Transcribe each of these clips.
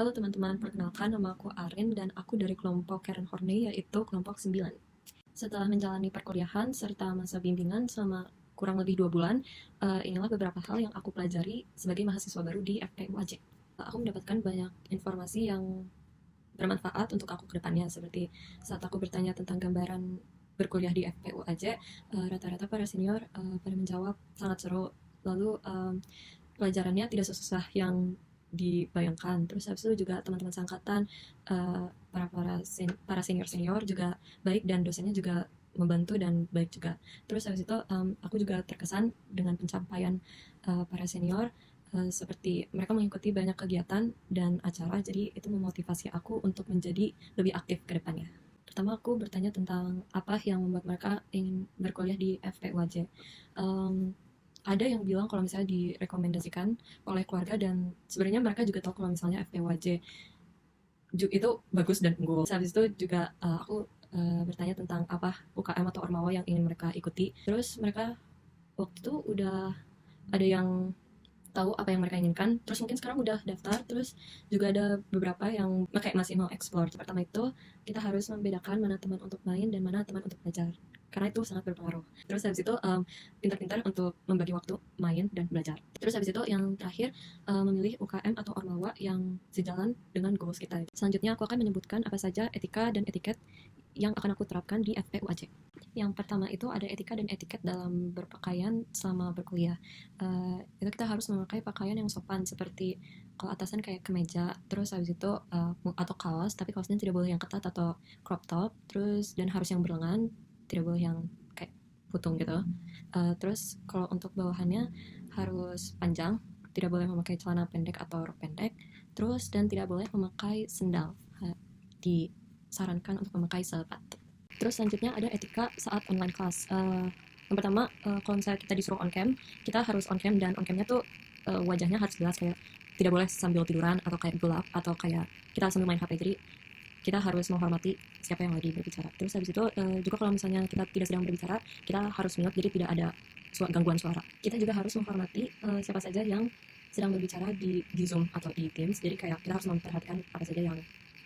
Halo teman-teman, perkenalkan nama aku Arin dan aku dari kelompok Karen Horney yaitu kelompok 9. Setelah menjalani perkuliahan serta masa bimbingan selama kurang lebih 2 bulan, inilah beberapa hal yang aku pelajari sebagai mahasiswa baru di FPUAJ. Aku mendapatkan banyak informasi yang bermanfaat untuk aku ke depannya, seperti saat aku bertanya tentang gambaran berkuliah di FPUAJ, rata-rata para senior pada menjawab sangat seru, lalu pelajarannya tidak sesusah yang dibayangkan. Terus habis itu juga teman-teman seangkatan, para senior juga baik dan dosennya juga membantu dan baik juga. Terus habis itu aku juga terkesan dengan pencapaian para senior, seperti mereka mengikuti banyak kegiatan dan acara, jadi itu memotivasi aku untuk menjadi lebih aktif ke depannya. Pertama aku bertanya tentang apa yang membuat mereka ingin berkuliah di FPUAJ. Ada yang bilang kalau misalnya direkomendasikan oleh keluarga, dan sebenarnya mereka juga tahu kalau misalnya FPWJ itu bagus dan unggul. Habis itu juga aku bertanya tentang apa UKM atau Ormawa yang ingin mereka ikuti. Terus mereka waktu itu udah ada yang tahu apa yang mereka inginkan, terus mungkin sekarang udah daftar. Terus juga ada beberapa yang kayak masih mau explore. Pertama itu kita harus membedakan mana teman untuk main dan mana teman untuk belajar, karena itu sangat berpengaruh. Terus habis itu pintar-pintar untuk membagi waktu main dan belajar. Terus habis itu yang terakhir memilih UKM atau Ormawa yang sejalan dengan goals kita. Selanjutnya aku akan menyebutkan apa saja etika dan etiket yang akan aku terapkan di FPUAJ. Yang pertama itu ada etika dan etiket dalam berpakaian selama berkuliah. Itu kita harus memakai pakaian yang sopan, seperti kalau atasan kayak kemeja, terus habis itu atau kaos, tapi kaosnya tidak boleh yang ketat atau crop top, terus dan harus yang berlengan, tidak boleh yang kayak putung gitu. Terus kalau untuk bawahannya harus panjang, tidak boleh memakai celana pendek atau rok pendek, terus dan tidak boleh memakai sendal. Disarankan untuk memakai sepatu. Terus selanjutnya ada etika saat online class. Yang pertama, kalau misalnya kita disuruh on cam, kita harus on cam, dan on camnya tuh wajahnya harus jelas, kayak tidak boleh sambil tiduran atau kayak gelap atau kayak kita sambil main HP. Jadi kita harus menghormati siapa yang lagi berbicara. Terus habis itu juga kalau misalnya kita tidak sedang berbicara, kita harus mute, jadi tidak ada gangguan suara. Kita juga harus menghormati siapa saja yang sedang berbicara di Zoom atau di Teams. Jadi kayak kita harus memperhatikan apa saja yang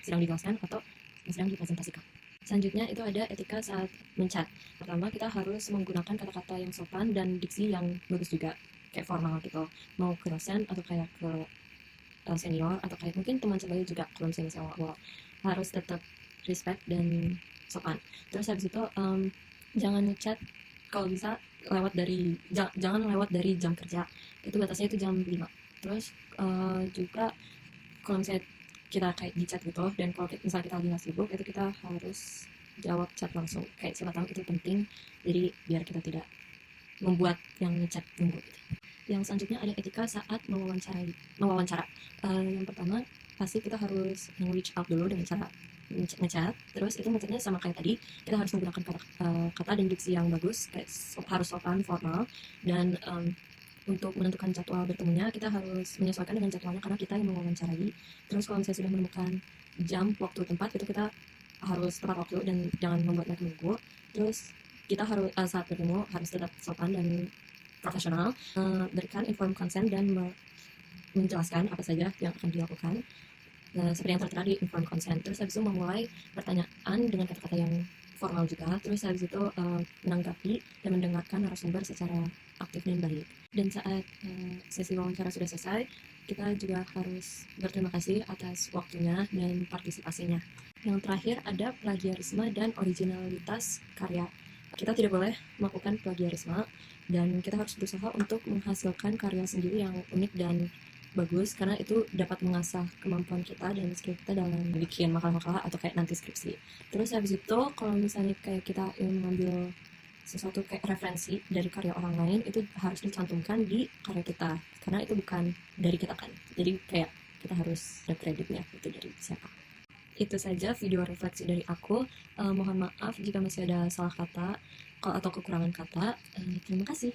sedang dijelaskan atau yang sedang dipresentasikan. Selanjutnya itu ada etika saat menchat. Pertama, kita harus menggunakan kata-kata yang sopan dan diksi yang bagus juga, kayak formal gitu. Mau ke dosen atau kayak ke senior atau kayak mungkin teman sebaya juga, kalau misalnya awal-awal harus tetap respect dan sopan. Terus habis itu jangan ngechat kalau bisa jangan lewat dari jam kerja. Itu batasnya itu jam 5. Terus juga kalau misalnya kita kayak di chat gitu, dan kalau misalnya kita lagi nggak sibuk, itu kita harus jawab chat langsung, kayak siapa tahu itu penting, jadi biar kita tidak membuat yang ngechat tunggu gitu. Yang selanjutnya ada etika saat mewawancara. Yang pertama pasti kita harus reach out dulu dengan cara ngechat. Terus itu maksudnya sama kayak tadi, kita harus menggunakan kata dan diksi yang bagus, kayak harus sopan, formal, dan untuk menentukan jadwal bertemunya kita harus menyesuaikan dengan jadwalnya karena kita yang mewawancarai. Terus kalau misalnya sudah menemukan jam, waktu, tempat, itu kita harus tepat waktu dan jangan membuat mereka menunggu. Terus kita harus saat bertemu harus tetap sopan dan profesional, berikan informed consent dan menjelaskan apa saja yang akan dilakukan, seperti yang tertera di informed consent. Terus habis itu memulai pertanyaan dengan kata-kata yang formal juga. Terus habis itu menanggapi dan mendengarkan narasumber secara aktif dan baik. Dan saat sesi wawancara sudah selesai, kita juga harus berterima kasih atas waktunya dan partisipasinya. Yang terakhir ada plagiarisme dan originalitas karya. Kita tidak boleh melakukan plagiarisme, dan kita harus berusaha untuk menghasilkan karya sendiri yang unik dan bagus, karena itu dapat mengasah kemampuan kita dan skill kita dalam bikin makalah-makalah atau kayak nanti skripsi. Terus habis itu kalau misalnya kayak kita ingin mengambil sesuatu kayak referensi dari karya orang lain, itu harus dicantumkan di karya kita, karena itu bukan dari kita kan, jadi kayak kita harus ada kreditnya itu dari siapa. Itu saja video refleksi dari aku. Mohon maaf jika masih ada salah kata atau kekurangan kata. Terima kasih.